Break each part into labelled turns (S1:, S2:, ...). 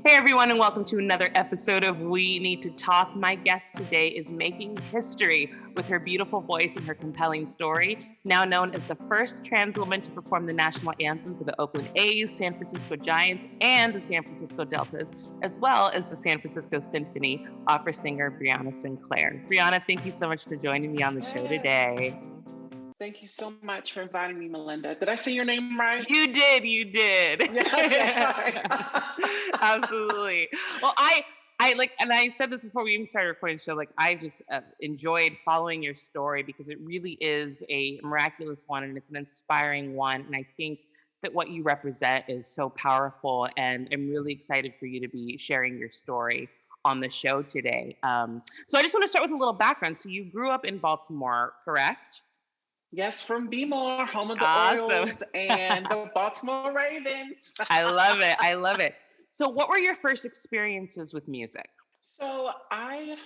S1: Hey everyone, and welcome to another episode of We Need to Talk. My guest today is making history with her beautiful voice and her compelling story. Now known as the first trans woman to perform the national anthem for the Oakland A's, San Francisco Giants, and the San Francisco Deltas, as well as the San Francisco Symphony, opera singer Breanna Sinclaire. Breanna, thank you so much for joining me on the show today.
S2: Thank you so much for inviting me, Malynda. Did I say your name right?
S1: You did.
S2: Yeah,
S1: Absolutely. Well, and I said this before we even started recording the show, like I just enjoyed following your story because it really is a miraculous one and it's an inspiring one. And I think that what you represent is so powerful, and I'm really excited for you to be sharing your story on the show today. So I just want to start with a little background. So you grew up in Baltimore, correct?
S2: Yes, from B-More, home of the
S1: Awesome.
S2: Orioles and the Baltimore Ravens.
S1: I love it. So what were your first experiences with music?
S2: So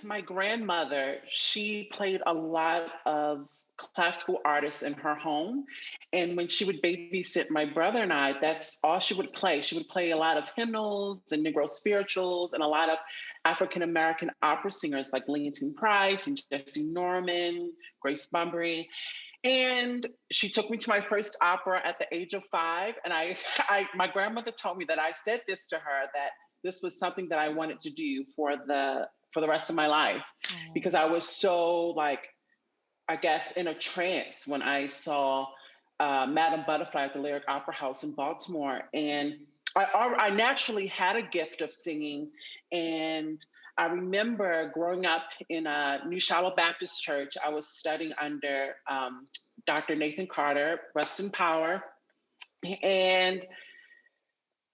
S2: my grandmother, she played a lot of classical artists in her home. And when she would babysit my brother and I, that's all she would play. She would play a lot of hymnals and Negro spirituals and a lot of African-American opera singers like Linton Price and Jesse Norman, Grace Bumbry. And she took me to my first opera at the age of 5. And my grandmother told me that I said this to her, that this was something that I wanted to do for the rest of my life, because I was so I guess in a trance when I saw Madame Butterfly at the Lyric Opera House in Baltimore. And I naturally had a gift of singing. And I remember growing up in a New Shiloh Baptist church. I was studying under Dr. Nathan Carter, rest in power. And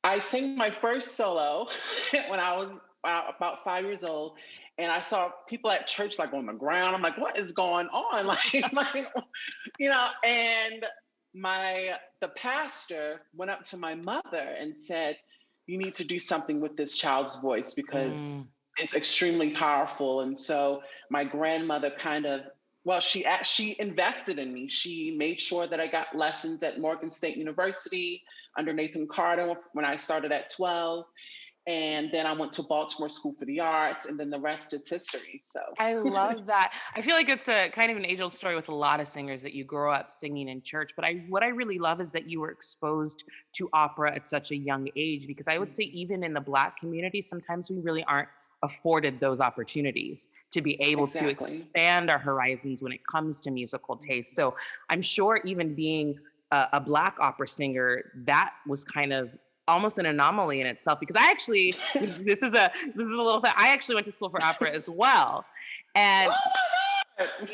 S2: I sang my first solo when I was about 5 years old. And I saw people at church on the ground. I'm like, what is going on? And the pastor went up to my mother and said, you need to do something with this child's voice because it's extremely powerful. And so my grandmother she invested in me. She made sure that I got lessons at Morgan State University under Nathan Carter when I started at 12. And then I went to Baltimore School for the Arts, and then the rest is history. So
S1: I love that. I feel like it's a kind of an age-old story with a lot of singers that you grow up singing in church. But what I really love is that you were exposed to opera at such a young age, because I would say even in the Black community, sometimes we really aren't afforded those opportunities to be able to expand our horizons when it comes to musical taste. So I'm sure even being a Black opera singer, that was kind of almost an anomaly in itself, because I actually, this is a little thing. I actually went to school for opera as well, and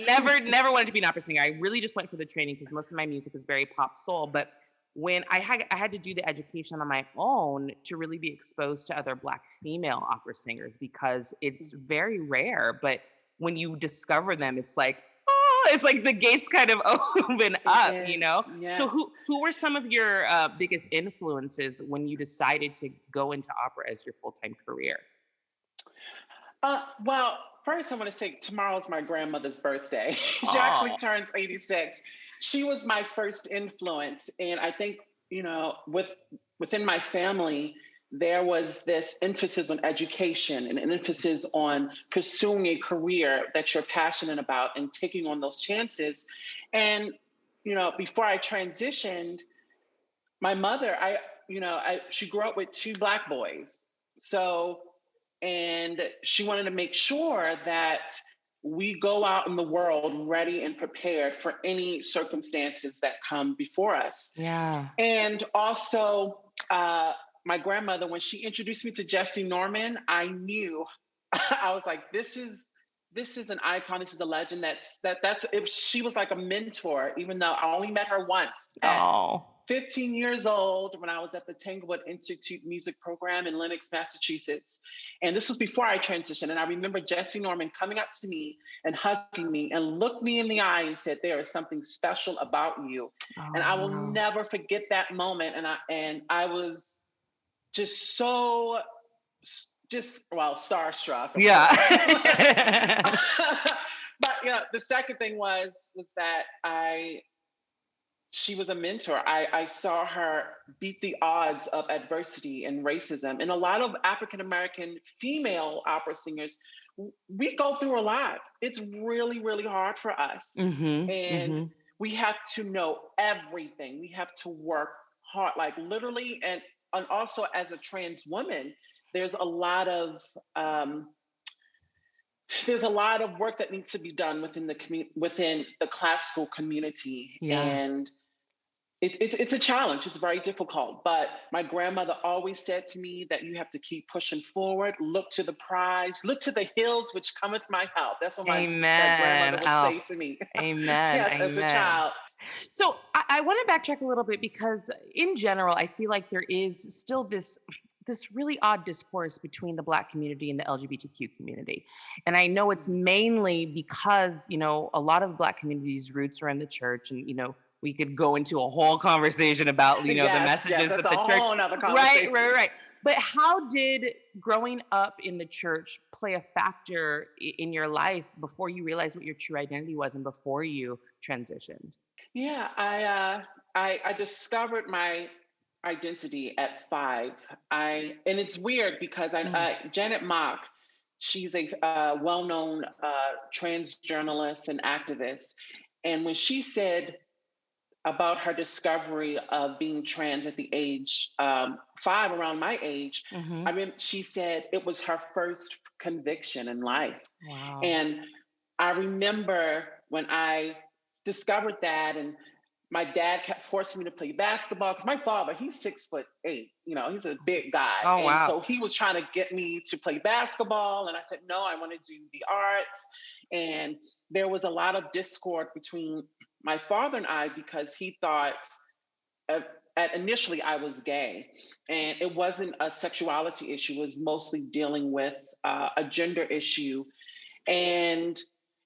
S1: never wanted to be an opera singer. I really just went for the training because most of my music is very pop soul. But when I had to do the education on my own to really be exposed to other Black female opera singers, because it's very rare. But when you discover them, it's like, it's like the gates kind of open up,
S2: Yes.
S1: So who were some of your biggest influences when you decided to go into opera as your full-time career?
S2: Well, first I want to say tomorrow's my grandmother's birthday. She actually turns 86. She was my first influence. And I think, within my family, there was this emphasis on education and an emphasis on pursuing a career that you're passionate about and taking on those chances. And, before I transitioned, my mother, she grew up with 2 Black boys. And she wanted to make sure that we go out in the world ready and prepared for any circumstances that come before us.
S1: Yeah.
S2: And also, my grandmother, when she introduced me to Jesse Norman, I knew, I was like, this is an icon. This is a legend. She was like a mentor, even though I only met her once at 15 years old when I was at the Tanglewood Institute Music Program in Lenox, Massachusetts. And this was before I transitioned. And I remember Jesse Norman coming up to me and hugging me and looked me in the eye and said, there is something special about you. And I will never forget that moment. And I was just so starstruck. But the second thing was that I she was a mentor. I saw her beat the odds of adversity and racism. And a lot of African American female opera singers, we go through a lot. It's really, really hard for us.
S1: Mhm.
S2: And
S1: Mhm.
S2: we have to know everything. We have to work hard, like literally, and also as a trans woman, there's a lot of um, there's a lot of work that needs to be done within within the classical community,
S1: Yeah.
S2: and it's a challenge. It's very difficult. But my grandmother always said to me that you have to keep pushing forward, look to the prize, look to the hills which cometh my help. That's what my grandmother
S1: Amen.
S2: would
S1: Oh,
S2: say to me.
S1: amen.
S2: Yes, as a
S1: Amen.
S2: child.
S1: So I want to backtrack a little bit because in general, I feel like there is still this really odd discourse between the Black community and the LGBTQ community. And I know it's
S2: Mhm.
S1: mainly because, a lot of the Black community's roots are in the church. And, we could go into a whole conversation about, the
S2: Yes, yes,
S1: messages
S2: that's
S1: that
S2: a
S1: the church,
S2: whole nother
S1: right, right,
S2: conversation.
S1: right. But how did growing up in the church play a factor in your life before you realized what your true identity was and before you transitioned?
S2: Yeah, I discovered my identity at 5. And it's weird because
S1: Mm.
S2: Janet Mock, she's a well-known trans journalist and activist, and when she said about her discovery of being trans at the age 5, around my age,
S1: Hmm.
S2: I mean, she said it was her first conviction in life,
S1: Wow.
S2: and I remember when I discovered that, and my dad kept forcing me to play basketball because my father, he's 6'8", he's a big guy.
S1: Oh,
S2: And
S1: wow.
S2: so he was trying to get me to play basketball. And I said, no, I want to do the arts. And there was a lot of discord between my father and I because he thought uh, initially I was gay. And it wasn't a sexuality issue, it was mostly dealing with a gender issue, and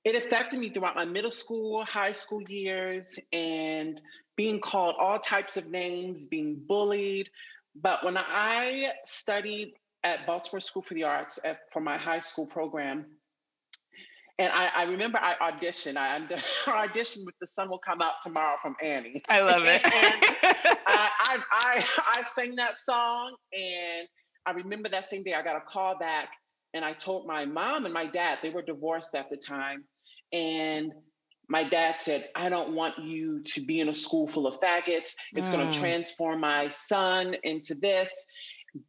S2: it affected me throughout my middle school, high school years, and being called all types of names, being bullied. But when I studied at Baltimore School for the Arts for my high school program, and I remember I auditioned. I auditioned with "The Sun Will Come Out Tomorrow" from Annie,
S1: I love it.
S2: and I sang that song. And I remember that same day I got a call back, and I told my mom and my dad. They were divorced at the time, and my dad said, "I don't want you to be in a school full of faggots. It's going to
S1: Mm,
S2: transform my son into this."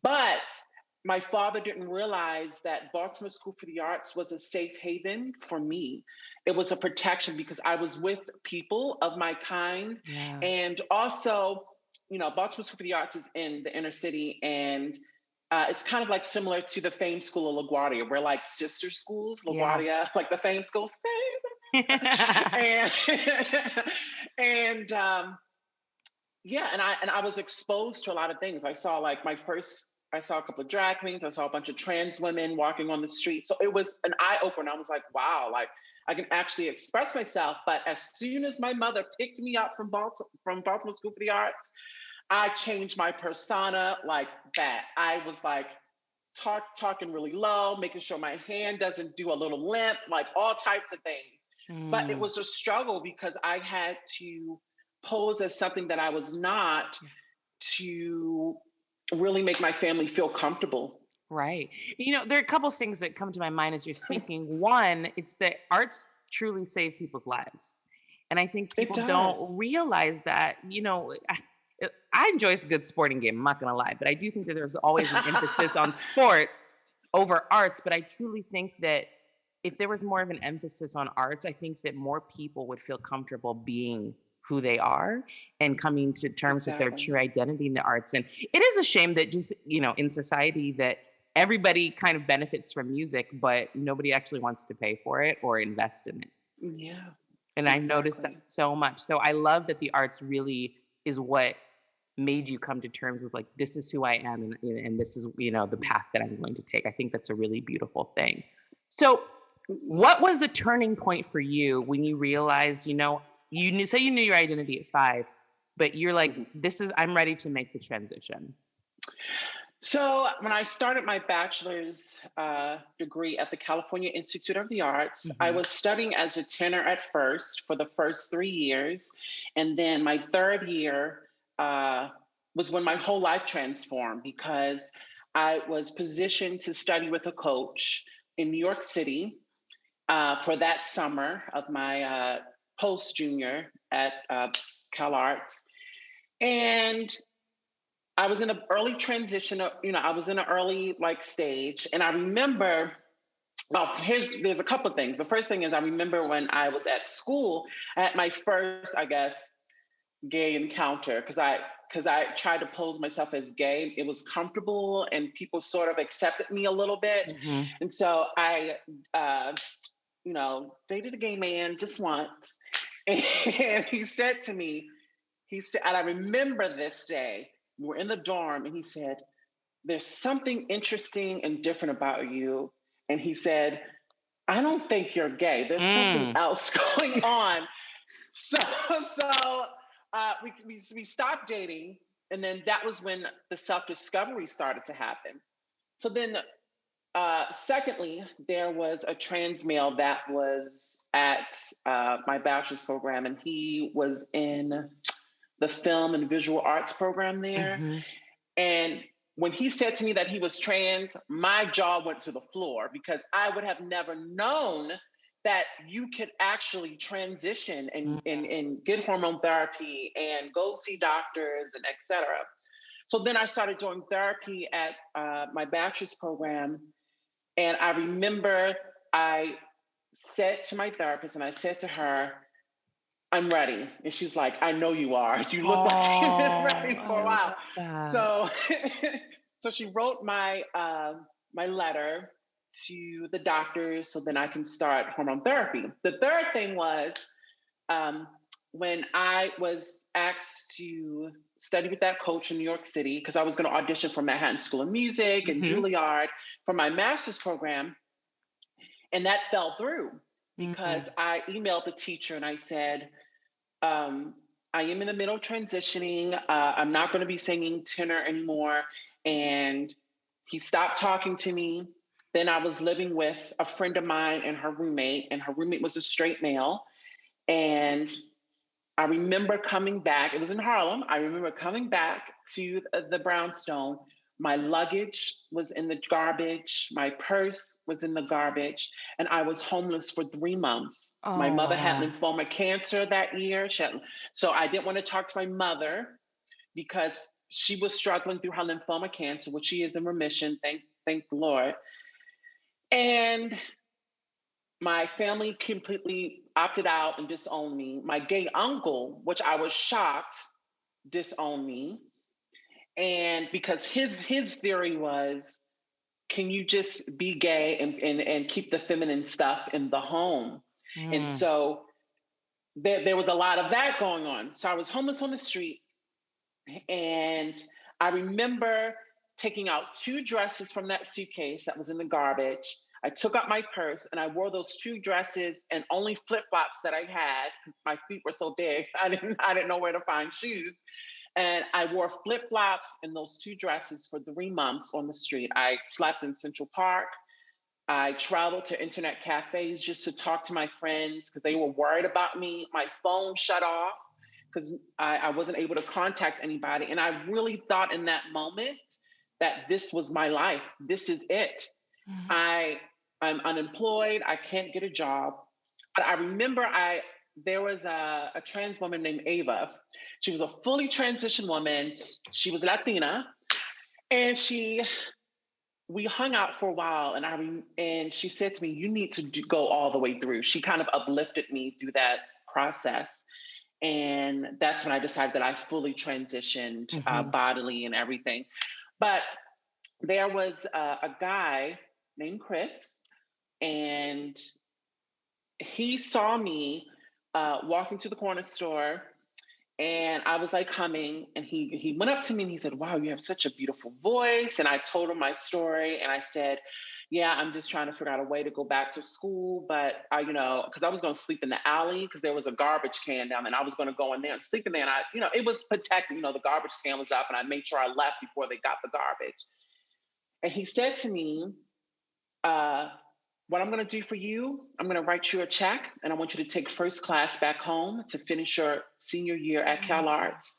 S2: But my father didn't realize that Baltimore School for the Arts was a safe haven for me. It was a protection because I was with people of my kind.
S1: yeah.
S2: And also, Baltimore School for the Arts is in the inner city, and it's kind of like similar to the famed school of LaGuardia. We're like sister schools,
S1: Yeah.
S2: LaGuardia, like the famed school. and and yeah, and I was exposed to a lot of things. I saw a couple of drag queens. I saw a bunch of trans women walking on the street. So it was an eye opener. I was like, wow, like I can actually express myself. But as soon as my mother picked me up from Baltimore School for the Arts, I changed my persona like that. I was like talking really low, making sure my hand doesn't do a little limp, like all types of things. But it
S1: Mm,
S2: was a struggle because I had to pose as something that I was not to really make my family feel comfortable.
S1: right. There are a couple things that come to my mind as you're speaking. One, it's that arts truly save people's lives. And I think
S2: It
S1: people don't
S2: does.
S1: realize that, I enjoy a good sporting game, I'm not going to lie, but I do think that there's always an emphasis on sports over arts. But I truly think that if there was more of an emphasis on arts, I think that more people would feel comfortable being who they are and coming to terms with their
S2: Exactly.
S1: true identity in the arts. And it is a shame that just, in society that everybody kind of benefits from music, but nobody actually wants to pay for it or invest in it.
S2: Yeah,
S1: And I noticed that
S2: exactly.
S1: so much. So I love that the arts really is what made you come to terms with like, this is who I am, and this is, the path that I'm going to take. I think that's a really beautiful thing. So
S2: Yeah.
S1: what was the turning point for you when you realized, say you knew your identity at 5, but you're like,
S2: Mhm.
S1: I'm ready to make the transition?
S2: So when I started my bachelor's degree at the California Institute of the Arts, I
S1: Hmm.
S2: was studying as a tenor at first for the first 3 years. And then my third year uh, was when my whole life transformed because I was positioned to study with a coach in New York City for that summer of my post junior at Cal Arts. And I was in an early transition, I was in an early like stage. And I remember, well, there's a couple of things. The first thing is I remember when I was at school, I had my first, I guess, gay encounter because I tried to pose myself as gay. It was comfortable and people sort of accepted me a little bit.
S1: Hmm.
S2: And so I uh, dated a gay man just once. And he said to me, he said, and I remember this day, we were in the dorm, and he said, there's something interesting and different about you. And he said, I don't think you're gay. There's something
S1: Mm.
S2: else going on. So we stopped dating. And then that was when the self discovery started to happen. So then, secondly, there was a trans male that was at my bachelor's program, and he was in the film and visual arts program there.
S1: Hmm.
S2: And when he said to me that he was trans, my jaw went to the floor because I would have never known that you could actually transition and get hormone therapy and go see doctors and etc. So then I started doing therapy at my bachelor's program. And I remember I said to my therapist and I said to her, I'm ready. And she's like, I know you are. You look like you've been
S1: Oh,
S2: ready for
S1: I
S2: a while.
S1: love that.
S2: So, so she wrote my letter to the doctors so then I can start hormone therapy. The third thing was um, when I was asked to study with that coach in New York City, because I was going to audition for Manhattan School of Music and
S1: Hmm.
S2: Juilliard for my master's program, and that fell through because
S1: Mm.
S2: I emailed the teacher and I said, um, I am in the middle of transitioning. I'm not going to be singing tenor anymore. And he stopped talking to me. Then I was living with a friend of mine and her roommate was a straight male. And I remember coming back, it was in Harlem. I remember coming back to the brownstone. My luggage was in the garbage, my purse was in the garbage, and I was homeless for 3 months. My
S1: Oh,
S2: mother had
S1: wow.
S2: lymphoma cancer that year. So I didn't want to talk to my mother because she was struggling through her lymphoma cancer, which she is in remission, thank the Lord. And my family completely opted out and disowned me. My gay uncle, which I was shocked, disowned me. And because his theory was, can you just be gay and keep the feminine stuff in the home? And
S1: Mm.
S2: so there was a lot of that going on. So I was homeless on the street. And I remember taking out two dresses from that suitcase that was in the garbage. I took out my purse and I wore those two dresses and only flip flops that I had because my feet were so big. I didn't know where to find shoes. And I wore flip flops and those two dresses for 3 months on the street. I slept in Central Park. I traveled to internet cafes just to talk to my friends because they were worried about me. My phone shut off because I wasn't able to contact anybody. And I really thought in that moment that this was my life. This is it.
S1: Mhm.
S2: I I'm unemployed. I can't get a job. But I remember there was a trans woman named Ava. She was a fully transitioned woman. She was Latina, and we hung out for a while. And she said to me, "You need to go all the way through." She kind of uplifted me through that process. And that's when I decided that I fully transitioned
S1: Mhm.
S2: bodily and everything. But there was a guy named Chris, and he saw me walking to the corner store, and I was like humming, and he went up to me and he said, "Wow, you have such a beautiful voice." And I told him my story, and I said, "Yeah, I'm just trying to figure out a way to go back to school, but because I was going to sleep in the alley because there was a garbage can down there, and I was going to go in there and sleep in there, and it was protected. The garbage can was up, and I made sure I left before they got the garbage." And he said to me, uh, what I'm going to do for you, I'm going to write you a check and I want you to take first class back home to finish your senior year at Cal Arts.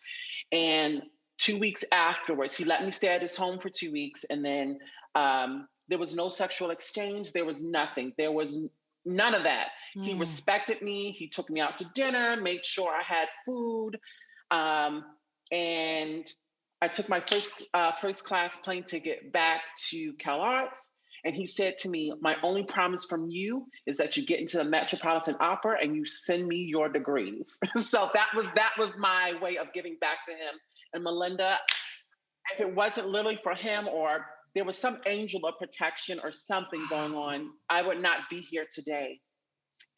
S2: And 2 weeks afterwards, he let me stay at his home for 2 weeks. And then there was no sexual exchange. There was nothing. There was none of that. He
S1: Mm.
S2: respected me. He took me out to dinner, made sure I had food. Um, and I took my first class plane ticket back to Cal Arts. And he said to me, my only promise from you is that you get into the Metropolitan Opera and you send me your degrees. So that was my way of giving back to him. And Malynda, if it wasn't literally for him or there was some angel of protection or something going
S1: Wow.
S2: on, I would not be here today.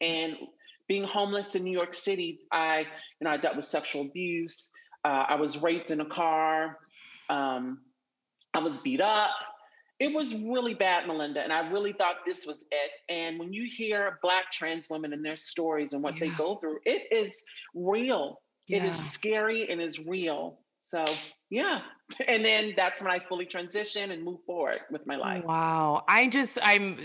S2: And being homeless in New York City, I dealt with sexual abuse. I was raped in a car. Um, I was beat up. It was really bad, Malynda, and I really thought this was it. And when you hear Black trans women and their stories and what they
S1: Yeah.
S2: go through, it is real. It is
S1: Yeah.
S2: scary and is real. So, yeah. And then that's when I fully transition and move forward with my life.
S1: Wow. I'm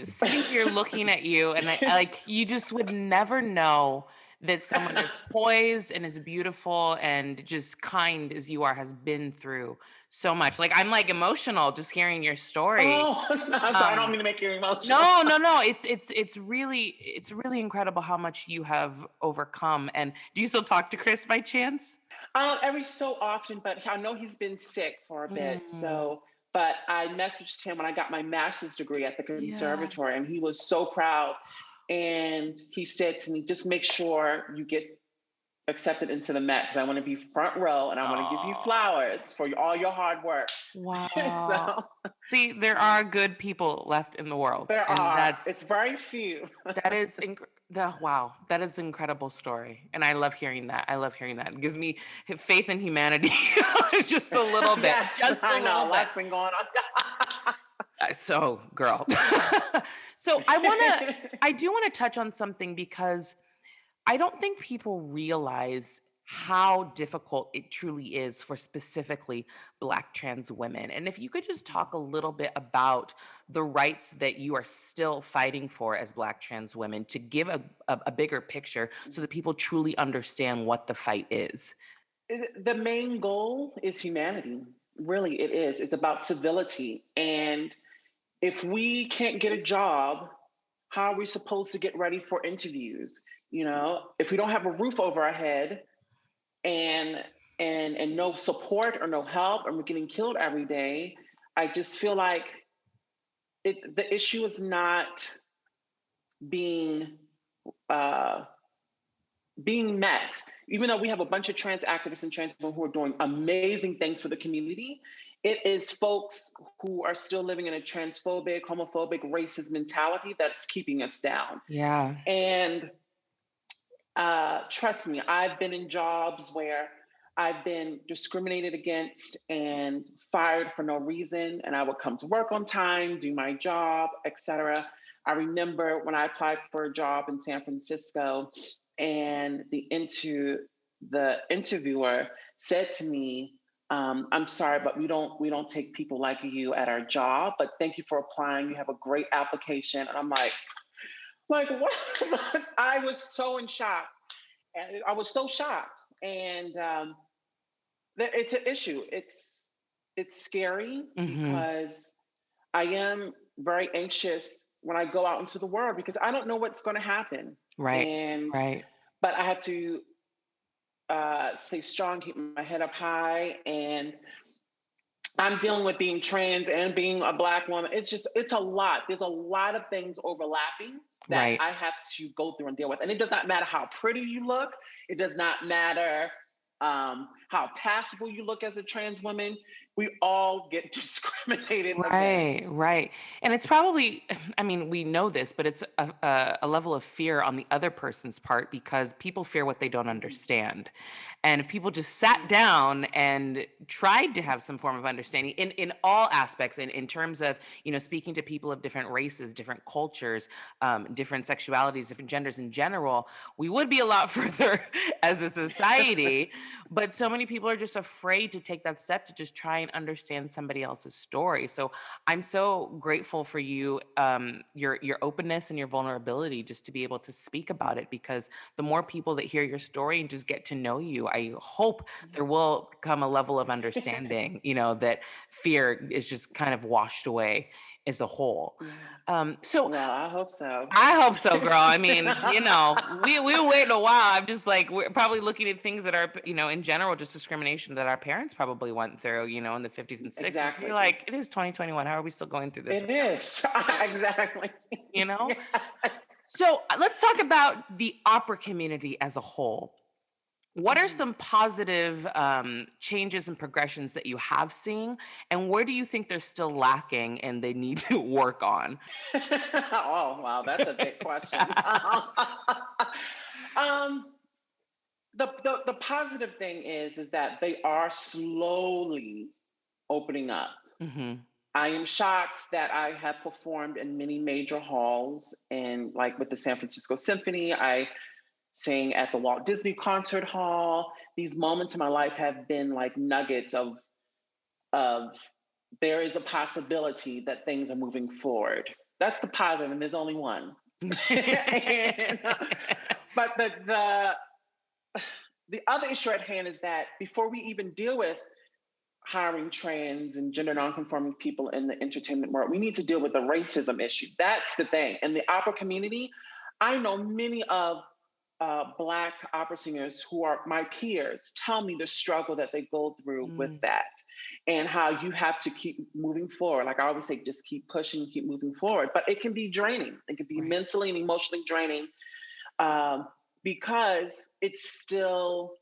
S1: sitting here looking at you and like you just would never know that someone as poised and as beautiful and just kind as you are has been through so much. Like I'm like emotional just hearing your story.
S2: Oh, no, I'm sorry. I don't
S1: Um
S2: mean to make you emotional.
S1: no, no, no. It's really incredible how much you have overcome. And do you still talk to Chris by chance?
S2: Every so often, but I know he's been sick for a bit.
S1: Mm,
S2: So, but I messaged him when I got my master's degree at the
S1: yeah.
S2: conservatory, and he was so proud. And he said to me, just make sure you get accepted into the Met because I want to be front row and I want to give you
S1: Oh.
S2: flowers for all your hard work.
S1: Wow.
S2: So
S1: See, there are good people left in the world,
S2: there
S1: and
S2: are, it's very few.
S1: that is wow, that is an incredible story, and I love hearing that. I love hearing that. It gives me faith in humanity just a little bit,
S2: Yes,
S1: just a
S2: I know.
S1: little
S2: A
S1: bit.
S2: lot's been going on.
S1: So, girl. So, I do wanna touch on something because I don't think people realize how difficult it truly is for specifically Black trans women. And if you could just talk a little bit about the rights that you are still fighting for as Black trans women to give a bigger picture so that people truly understand what the fight is.
S2: The main goal is humanity. Really, it is. It's about civility. And if we can't get a job, how are we supposed to get ready for interviews? If we don't have a roof over our head and and no support or no help, and we're getting killed every day, I just feel like the issue is not being uh, being met. Even though we have a bunch of trans activists and trans people who are doing amazing things for the community, it is folks who are still living in a transphobic, homophobic, racist mentality that's keeping us down.
S1: Yeah.
S2: And trust me, I've been in jobs where I've been discriminated against and fired for no reason, and I would come to work on time, do my job, etc. I remember when I applied for a job in San Francisco, and the interviewer said to me, "I'm sorry, but we don't take people like you at our job. But thank you for applying. You have a great application." And I'm like what? I was so in shock. And I was so shocked. And it's an issue. It's scary
S1: Mhm.
S2: because I am very anxious when I go out into the world because I don't know what's going to happen.
S1: Right.
S2: And
S1: Right.
S2: but I have to stay strong, keep my head up high, and I'm dealing with being trans and being a Black woman. It's a lot. There's a lot of things overlapping that
S1: Right.
S2: I have to go through and deal with. And it does not matter how pretty you look. It does not matter how passable you look as a trans woman. We all get discriminated
S1: Right,
S2: against.
S1: right. And it's probably, I mean, we know this, but it's a level of fear on the other person's part because people fear what they don't
S2: Mhm,
S1: understand. And if people just sat
S2: mhm,
S1: down and tried to have some form of understanding in all aspects, in terms of, speaking to people of different races, different cultures, different sexualities, different genders in general, we would be a lot further as a society. But so many people are just afraid to take that step to just try and understand somebody else's story. So I'm so grateful for you, your openness and your vulnerability just to be able to speak about it, because the more people that hear your story and just get to know you, I hope there will come a level of understanding, that fear is just kind of washed away as a whole.
S2: Yeah.
S1: So
S2: Well, I hope so.
S1: I hope so, girl. I mean, we'll wait a while. I'm just like, we're probably looking at things that are, in general, just discrimination that our parents probably went through, in the 50s and 60s. We're
S2: Exactly.
S1: like, it is 2021. How are we still going through this?
S2: It is. Exactly.
S1: You know?
S2: Yeah.
S1: So let's talk about the opera community as a whole. What are
S2: Mhm.
S1: some positive changes and progressions that you have seen? And where do you think they're still lacking and they need to work on?
S2: Oh, wow, that's a big question. um, the positive thing is that they are slowly opening up.
S1: Hmm.
S2: I am shocked that I have performed in many major halls, and like with the San Francisco Symphony, I sang at the Walt Disney Concert Hall. These moments in my life have been like nuggets of there is a possibility that things are moving forward. That's the positive, and there's only one. and, but the other issue at hand is that before we even deal with hiring trans and gender nonconforming people in the entertainment world, we need to deal with the racism issue. That's the thing. In the opera community, I know many of Black opera singers who are my peers tell me the struggle that they go through with
S1: Mm,
S2: that, and how you have to keep moving forward. Like I always say, just keep pushing, keep moving forward. But it can be draining. It can be
S1: right.
S2: mentally and emotionally draining, um, because it's still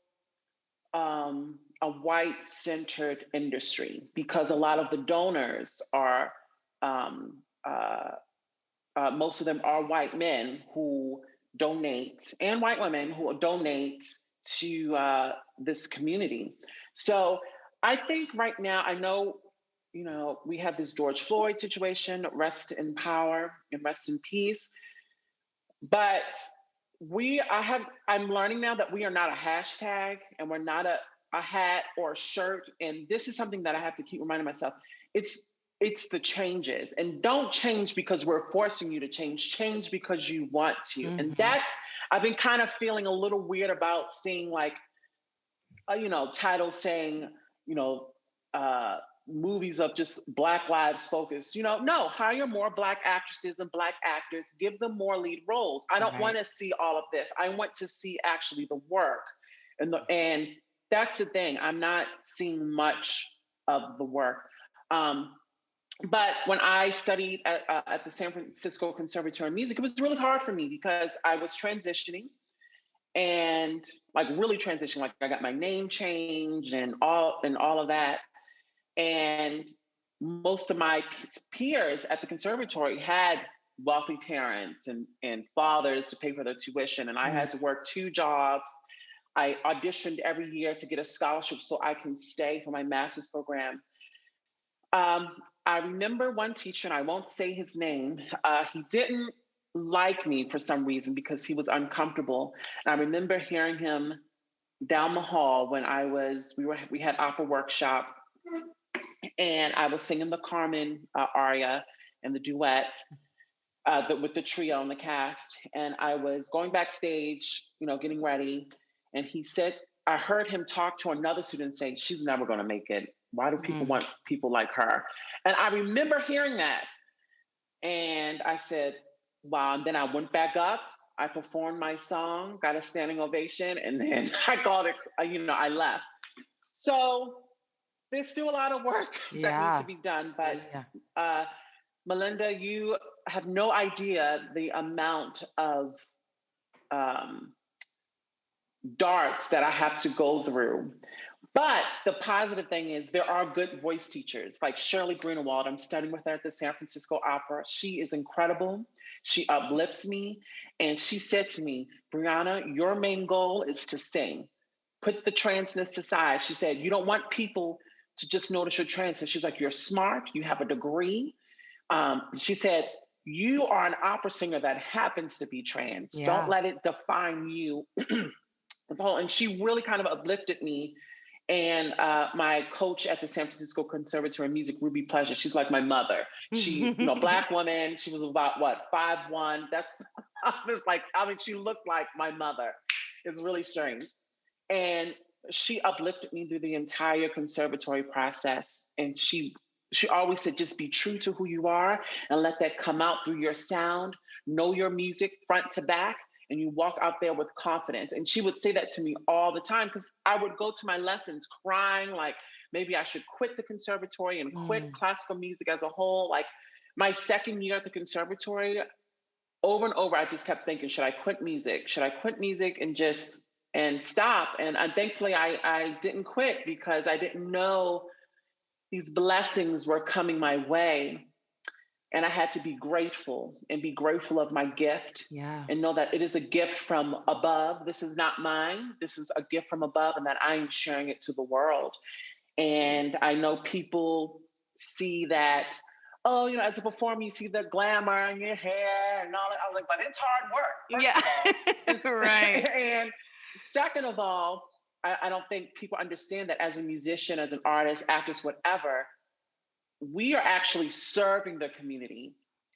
S2: a white centered industry, because a lot of the donors are, um, most of them are white men who donate, and white women who donate to this community. So I think right now, I know, we have this George Floyd situation, rest in power and rest in peace. But I'm learning now that we are not a hashtag, and we're not a hat or a shirt. And this is something that I have to keep reminding myself. It's it's the changes, and don't change because we're forcing you to change. Change because you want to. And
S1: Mhm.
S2: that's, I've been kind of feeling a little weird about seeing like titles saying, you know, uh, movies of just Black lives focus. No, hire more Black actresses and Black actors. Give them more lead roles. I don't want
S1: Right.
S2: to see all of this. I want to see actually the work, and that's the thing. I'm not seeing much of the work. Um, but when I studied at the San Francisco Conservatory of Music, it was really hard for me because I was transitioning, and like really transitioning. Like I got my name changed and all of that. And most of my peers at the conservatory had wealthy parents and fathers to pay for their tuition. And I
S1: Mm,
S2: had to work two jobs. I auditioned every year to get a scholarship so I can stay for my master's program. Um, I remember one teacher, and I won't say his name, he didn't like me for some reason because he was uncomfortable. And I remember hearing him down the hall when we had opera workshop, and I was singing the Carmen aria and the duet with the trio and the cast. And I was going backstage, getting ready. And he said, I heard him talk to another student and say, she's never going to make it. Why do people
S1: mm.
S2: want people like her? And I remember hearing that. And I said, wow. And then I went back up. I performed my song, got a standing ovation, and then I called it, I left. So there's still a lot of work that needs to
S1: Yeah.
S2: be done. But
S1: Yeah.
S2: uh, Malynda, you have no idea the amount of um, darts that I have to go through. But the positive thing is there are good voice teachers like Shirley Grunewald. I'm studying with her at the San Francisco Opera. She is incredible. She uplifts me. And she said to me, Breanna, your main goal is to sing. Put the transness aside. She said, you don't want people to just notice you're trans. And she's like, you're smart. You have a degree. She said, you are an opera singer that happens to be trans. Don't
S1: Yeah.
S2: let it define you. And she really kind of uplifted me And my coach at the San Francisco Conservatory of Music, Ruby Pleasure, she's like my mother. She, Black woman. She was about what, 5'1". That's I was like, I mean, she looked like my mother. It's really strange. And she uplifted me through the entire conservatory process. And she always said, just be true to who you are and let that come out through your sound. Know your music front to back, and you walk out there with confidence. And she would say that to me all the time because I would go to my lessons crying, like maybe I should quit the conservatory and quit
S1: Mm,
S2: classical music as a whole. Like my second year at the conservatory, over and over, I just kept thinking, should I quit music? Should I quit music and just and stop? And thankfully, I didn't quit because I didn't know these blessings were coming my way. And I had to be grateful and be grateful of my gift
S1: yeah.
S2: and know that it is a gift from above. This is not mine. This is a gift from above, and that I am sharing it to the world. And I know people see that, oh, as a performer, you see the glamour in your hair and all that. I was like, but it's hard work, first
S1: Yeah.
S2: of all.
S1: Right.
S2: And second of all, I don't think people understand that as a musician, as an artist, actress, whatever, we are actually serving the community.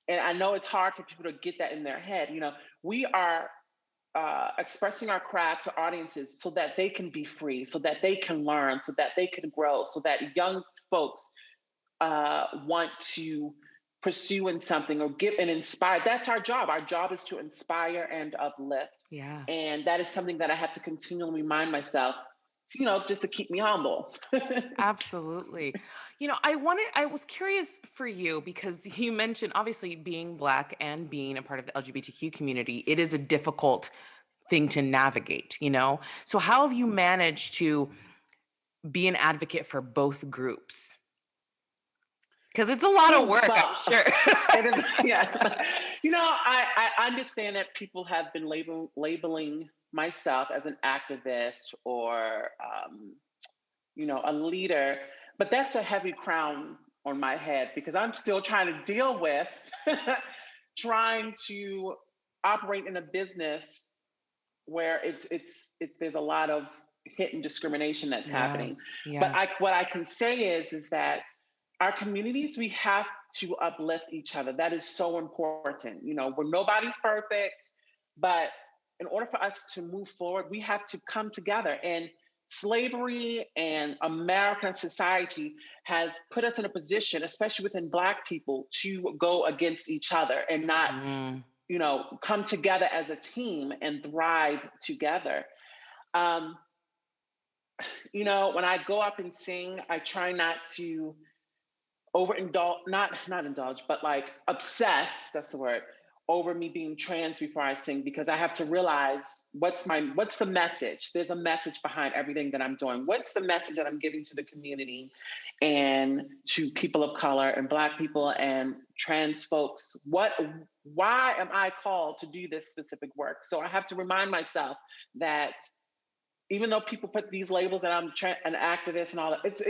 S2: And I know it's hard for people to get that in their head. We are expressing our craft to audiences so that they can be free, so that they can learn, so that they can grow, so that young folks want to pursue in something or give and inspire. That's our job. Our job is to inspire and uplift.
S1: Yeah.
S2: And that is something that I have to continually remind myself, just to keep me humble.
S1: Absolutely. I was curious for you because you mentioned obviously being Black and being a part of the LGBTQ community, it is a difficult thing to navigate. So, how have you managed to be an advocate for both groups? Because it's a lot of
S2: Ooh,
S1: work, I'm
S2: well,
S1: sure.
S2: it is, yeah. I understand that people have been labeling myself as an activist or, a leader, but that's a heavy crown on my head because I'm still trying to deal with trying to operate in a business where there's a lot of hidden discrimination that's
S1: Yeah.
S2: happening. But
S1: Yeah.
S2: what I can say is that our communities, we have to uplift each other. That is so important. Where nobody's perfect, but in order for us to move forward, we have to come together. And slavery and American society has put us in a position, especially within Black people, to go against each other and not,
S1: Mm,
S2: come together as a team and thrive together. Um, when I go up and sing, I try not to overindulge, not indulge, but like obsess, that's the word, over me being trans before I sing, because I have to realize what's the message. There's a message behind everything that I'm doing. What's the message that I'm giving to the community and to people of color and Black people and trans folks? Why am I called to do this specific work? So I have to remind myself that even though people put these labels that I'm an activist and all that, it's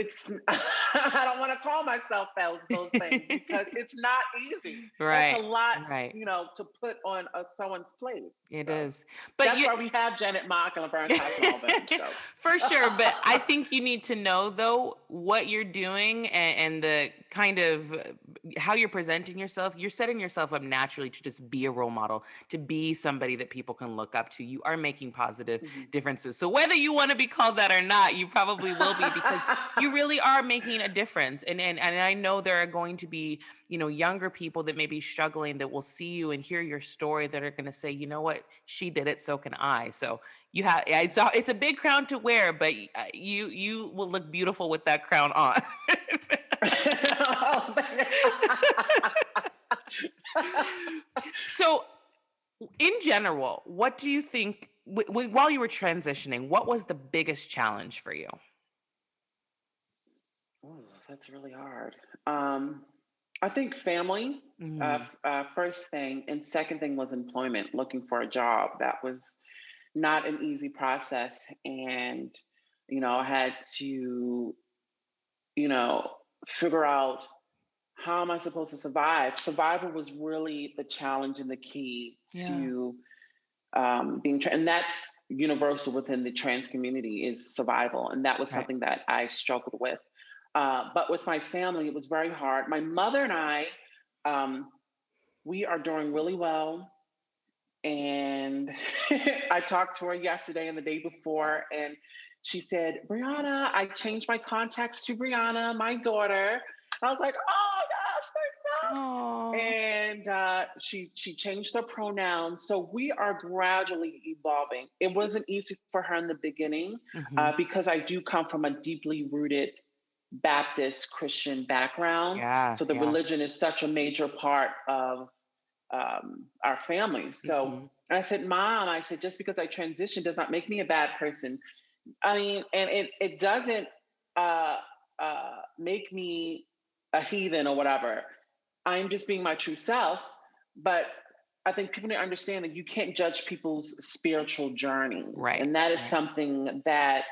S2: I don't want to call myself those things because it's not easy. That's a
S1: right.
S2: lot,
S1: Right.
S2: to put on someone's plate.
S1: It
S2: So
S1: is. But
S2: that's
S1: you
S2: why we have Janet Mock and Laverne Cox and all them. So
S1: For sure, but I think you need to know though what you're doing and the kind of how you're presenting yourself. You're setting yourself up naturally to just be a role model, to be somebody that people can look up to. You are making positive
S2: mhm.
S1: differences. So whether you want to be called that or not, you probably will be because you really are making a difference. And I know there are going to be, younger people that may be struggling that will see you and hear your story that are going to say, you know what, she did it, so can I. So you have yeah, it's a big crown to wear, but you will look beautiful with that crown on. So, in general, what do you think while you were transitioning? What was the biggest challenge for you?
S2: Oh, that's really hard. I think family,
S1: Mm,
S2: first thing, and second thing was employment, looking for a job. That was not an easy process. And, I had to, you know, figure out how am I supposed to survive? Survival was really the challenge and the key
S1: yeah.
S2: to and that's universal within the trans community is survival. And that was
S1: Right.
S2: something that I struggled with. But with my family, it was very hard. My mother and I, um, we are doing really well. And I talked to her yesterday and the day before, and she said, Brianna, I changed my contacts to Brianna, my daughter. I was like, oh gosh, thank
S1: Oh.
S2: you. And she changed her pronouns. So we are gradually evolving. It wasn't easy for her in the beginning
S1: Hmm.
S2: because I do come from a deeply rooted Baptist Christian background.
S1: Yeah.
S2: So the
S1: Yeah.
S2: religion is such a major part of our family. So
S1: Hmm.
S2: I said, Mom, I said, just because I transitioned does not make me a bad person. I mean, and it doesn't uh, make me a heathen or whatever. I'm just being my true self. But I think people need to understand that you can't judge people's spiritual journeys.
S1: Right.
S2: And that is
S1: Right.
S2: something that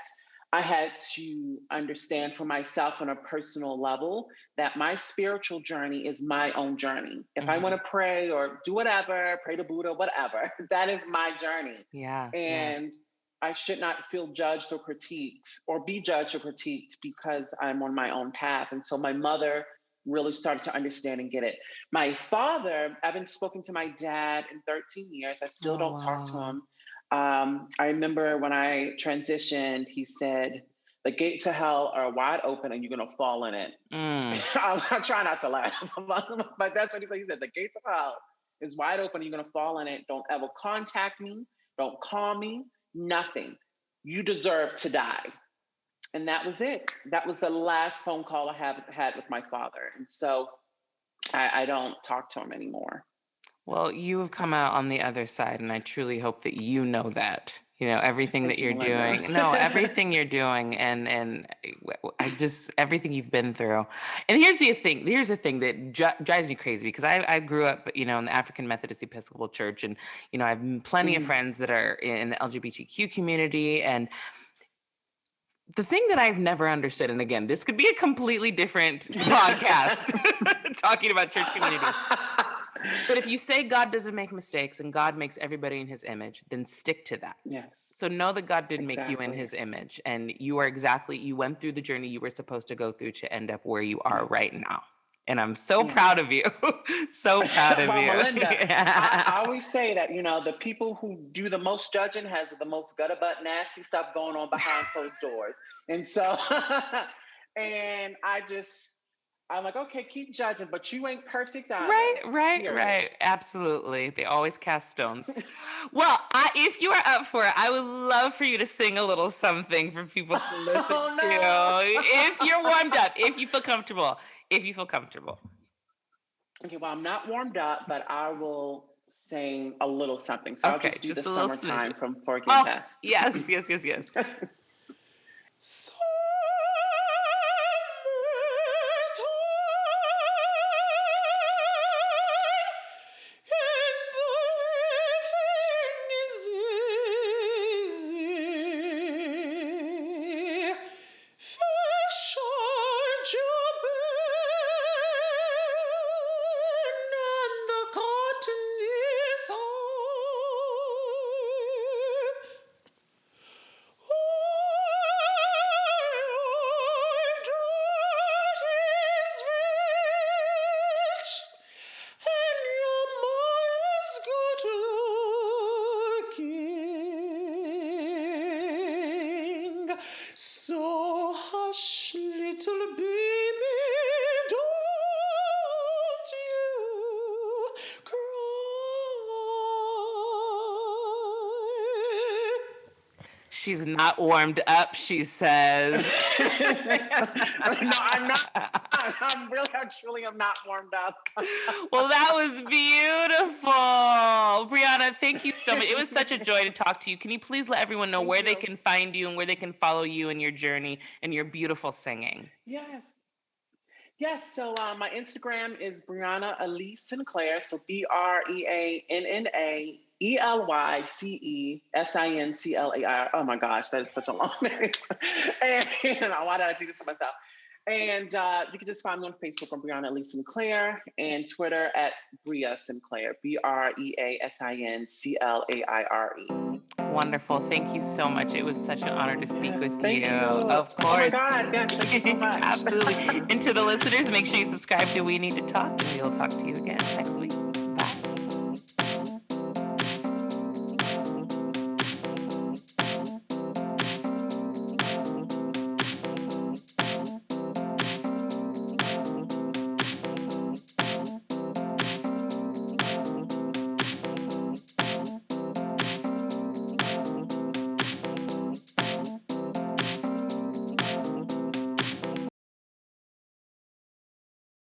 S2: I had to understand for myself on a personal level that my spiritual journey is my own journey. If I want
S1: Hmm.
S2: to pray or do whatever, pray to Buddha, whatever, that is my journey.
S1: Yeah. Yeah.
S2: And I should not feel judged or critiqued or be judged or critiqued because I'm on my own path. And so my mother really started to understand and get it. My father, I haven't spoken to my dad in 13 years. I still
S1: Oh,
S2: don't talk to
S1: wow.
S2: him. I remember when I transitioned, he said, the gates of hell are wide open and you're going to fall in it.
S1: Mm.
S2: I try not to laugh, but that's what he said. He said, the gates of hell is wide open. You're going to fall in it. Don't ever contact me. Don't call me. Nothing. You deserve to die. And that was it. That was the last phone call I have had with my father. And so I don't talk to him anymore.
S1: Well, you have come out on the other side, and I truly hope that you know that. Everything that
S2: Thank you,
S1: you're
S2: Malynda.
S1: doing. No, everything you're doing, and I just everything you've been through. And here's the thing. Here's the thing that drives me crazy because I grew up, in the African Methodist Episcopal Church, and I have plenty of
S2: Mhm.
S1: friends that are in the LGBTQ community, and the thing that I've never understood, and again, this could be a completely different podcast talking about church community. But if you say God doesn't make mistakes and God makes everybody in his image, then stick to that.
S2: Yes,
S1: So know that God did make you in
S2: exactly.
S1: his image and you went through the journey you were supposed to go through to end up where you are
S2: Yes,
S1: right now. And I'm so
S2: yes.
S1: proud of you. So proud of
S2: Well,
S1: you.
S2: Malynda,
S1: Yeah.
S2: I always say that, the people who do the most judging has the most gutter butt nasty stuff going on behind closed doors. And so, and I'm like, okay, keep judging, but you ain't perfect
S1: Right,
S2: either.
S1: right,
S2: Period.
S1: right. Absolutely. They always cast stones. Well, if you are up for it, I would love for you to sing a little something for people to listen to.
S2: Oh
S1: If you're
S2: no.
S1: warmed up, if you feel comfortable, if you feel comfortable.
S2: Okay, well, I'm not warmed up, but I will sing a little something. So I'll
S1: Okay,
S2: just do the
S1: just a little
S2: summertime
S1: smidget.
S2: from Porgy and
S1: Oh,
S2: Bess.
S1: yes, yes, yes, yes.
S2: Summertime and the living is easy. Fish are jumping and the cotton is high. So hush, little baby, don't you cry.
S1: She's not warmed up, she says.
S2: No, I'm not. I'm really, I truly am not warmed up.
S1: Well, that was beautiful. Brianna, thank you so much. It was such a joy to talk to you. Can you please let everyone know
S2: Thank
S1: where they
S2: you.
S1: can find you and where they can follow you in your journey and your beautiful singing?
S2: Yes. Yes. So my Instagram is Breanna Elise Sinclaire. So BreannaElysCeLair. Oh my gosh, that is such a long name. And why did I do this to myself? And you can just find me on Facebook on Breanna Lee Sinclair and Twitter at Brea Sinclair, BreaSinclaire.
S1: Wonderful. Thank you so much. It was such an honor to speak
S2: Yes,
S1: with
S2: thank
S1: you.
S2: you.
S1: Of
S2: Oh my
S1: course.
S2: God, yes, thank you so much.
S1: Absolutely. And to the listeners, make sure you subscribe to We Need to Talk, and we'll talk to you again next week.